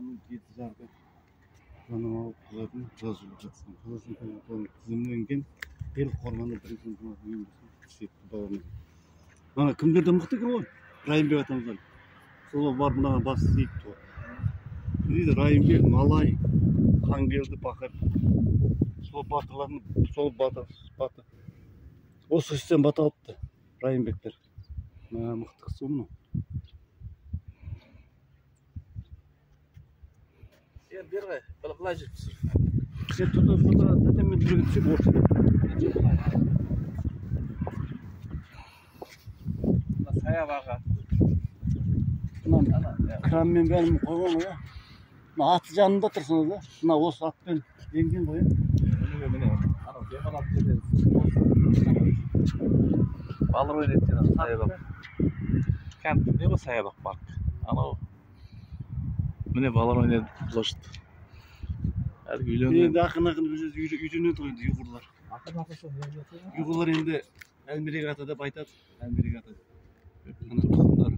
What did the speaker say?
Onun 7 Жаным алып қызатын жазылып жатқан қазақстан тізімленген ел қорғаны бірінші қасиетті бауырым. Ана кімдерден мықты екен ғой? Райымбек атамыздан. Сол бар мына бас сейіт ғой. Дейді Райымбек, Малай, Қангелді, Бақыр. Сол батырлардың, сол баты. Осы істен бата алыпты Райымбектер. Мықты кісі мынау. Бері былай жүріпсіз. Сен тұта тәтемен жүрген түсіп орсын. Саябаға. Кранмен бәрін қойған ғой. Аты жанында тұрсыңыз да. Мына осы атпен енген ғой. Міне. Анау демалап келеді. Балыр ойнайтын саябақ. Кәнтінде ғой саябақ парк. Анау міне балар ойнайды площадь. Әлгі үйленген. Енді ақын үйленеді ғой енді ұйғырлар. Ұйғырлар енді Әлмерек ата деп айтады. Әлмерек ата. Ана тұқымдар